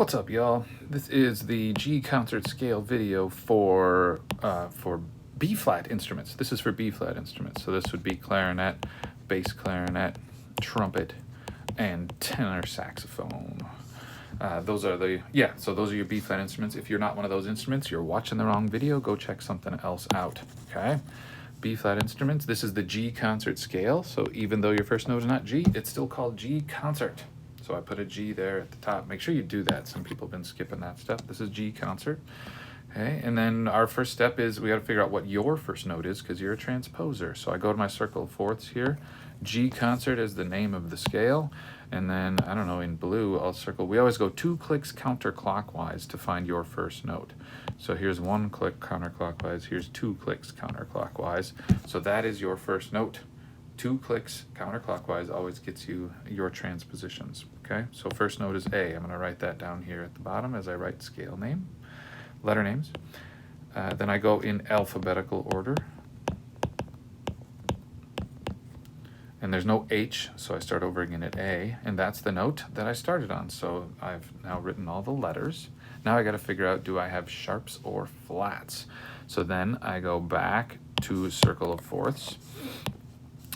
What's up, y'all? This is the G concert scale video for B flat instruments. This is for B flat instruments. So this would be clarinet, bass clarinet, trumpet, and tenor saxophone. Those are your B flat instruments. If you're not one of those instruments, you're watching the wrong video. Go check something else out. Okay. B flat instruments. This is the G concert scale. So even though your first note is not G, it's still called G concert. So I put a G there at the top. Make sure you do that. Some people have been skipping that step. This is G concert. Okay, and then our first step is we got to figure out what your first note is because you're a transposer. So I go to my circle of fourths here. G concert is the name of the scale. And then, I don't know, in blue, I'll circle. We always go 2 clicks counterclockwise to find your first note. So here's 1 click counterclockwise. Here's 2 clicks counterclockwise. So that is your first note. 2 clicks counterclockwise always gets you your transpositions. Okay, so first note is A. I'm going to write that down here at the bottom as I write scale name, letter names. Then I go in alphabetical order. And there's no H, so I start over again at A, and that's the note that I started on. So I've now written all the letters. Now I got to figure out, do I have sharps or flats? So then I go back to a circle of fourths,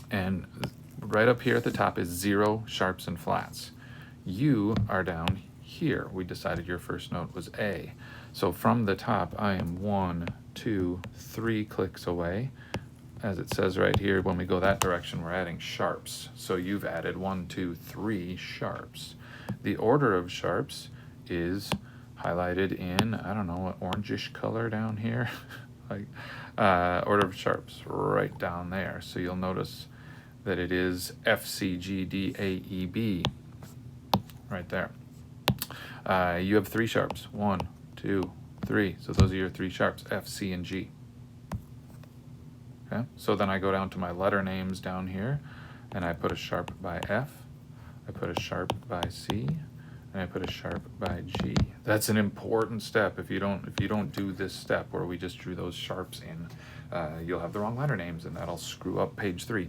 and right up here at the top is 0 sharps and flats. You are down here. We decided your first note was A. So from the top, I am 1, 2, 3 clicks away. As it says right here, when we go that direction, we're adding sharps. So you've added 1, 2, 3 sharps. The order of sharps is highlighted in, I don't know, an orangish color down here. Like order of sharps right down there. So you'll notice that it is F, C, G, D, A, E, B, right there. You have 3 sharps, 1, 2, 3. So those are your 3 sharps, F, C, and G. Okay, so then I go down to my letter names down here, and I put a sharp by F, I put a sharp by C, and I put a sharp by G. That's an important step. If you don't do this step where we just drew those sharps in, you'll have the wrong letter names, and that'll screw up page 3.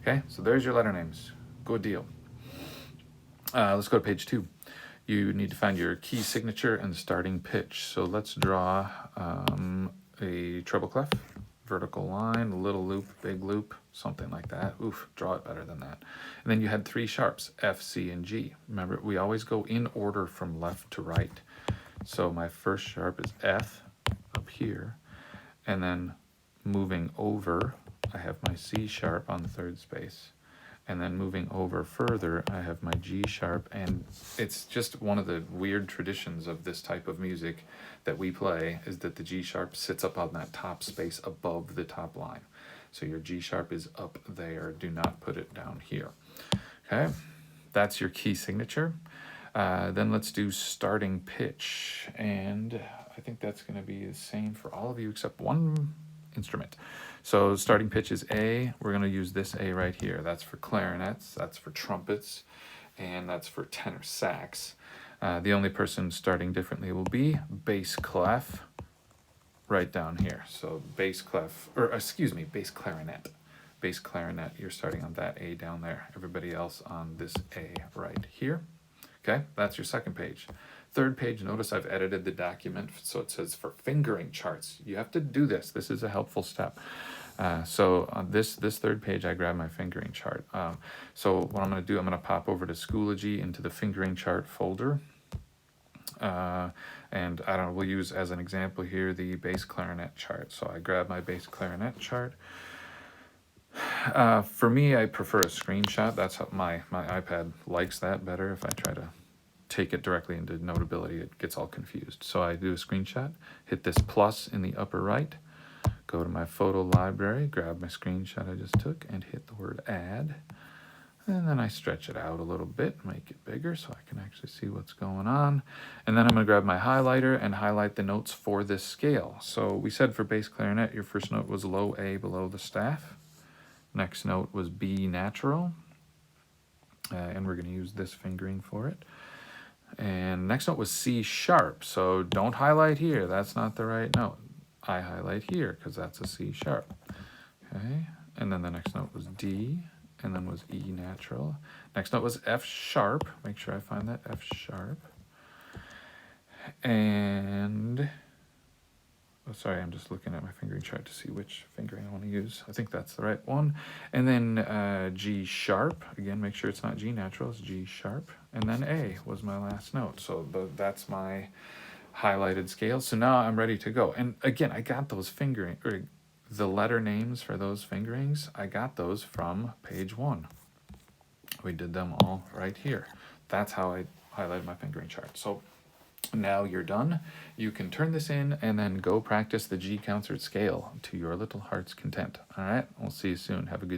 Okay, so there's your letter names. Good deal. Let's go to page 2. You need to find your key signature and starting pitch. So let's draw a treble clef, vertical line, little loop, big loop, something like that. Oof, draw it better than that. And then you had 3 sharps, F, C, and G. Remember, we always go in order from left to right. So my first sharp is F up here, and then moving over, I have my C sharp on the 3rd space. And then moving over further, I have my G sharp, and it's just one of the weird traditions of this type of music that we play is that the G sharp sits up on that top space above the top line. So your G sharp is up there. Do not put it down here. Okay, that's your key signature. Then let's do starting pitch, and I think that's going to be the same for all of you except one instrument. So starting pitch is A. We're going to use this A right here. That's for clarinets, that's for trumpets, and that's for tenor sax. The only person starting differently will be bass clef right down here. So bass clef, or excuse me, bass clarinet. Bass clarinet, you're starting on that A down there. Everybody else on this A right here. Okay, that's your second page. 3rd page, notice I've edited the document so it says for fingering charts. You have to do this. This is a helpful step. So on this 3rd page, I grab my fingering chart. So what I'm going to do, I'm going to pop over to Schoology into the fingering chart folder. And I don't know, we'll use as an example here the bass clarinet chart. So I grab my bass clarinet chart. For me, I prefer a screenshot. That's how my iPad likes that better. If I try to take it directly into Notability, it gets all confused. So I do a screenshot, hit this plus in the upper right, go to my photo library, grab my screenshot I just took, and hit the word add. And then I stretch it out a little bit, make it bigger so I can actually see what's going on. And then I'm going to grab my highlighter and highlight the notes for this scale. So we said for bass clarinet, your first note was low A below the staff. Next note was B natural. And we're going to use this fingering for it. And next note was C sharp. So don't highlight here. That's not the right note. I highlight here because that's a C sharp. Okay. And then the next note was D. And then was E natural. Next note was F sharp. Make sure I find that F sharp. And oh, sorry, I'm just looking at my fingering chart to see which fingering I want to use. I think that's the right one. And then G sharp. Again, make sure it's not G natural, it's G sharp. And then A was my last note. So that's my highlighted scale. So now I'm ready to go. And again, I got those fingering, or the letter names for those fingerings, I got those from page 1. We did them all right here. That's how I highlighted my fingering chart. So now you're done. You can turn this in and then go practice the G concert scale to your little heart's content. All right, we'll see you soon. Have a good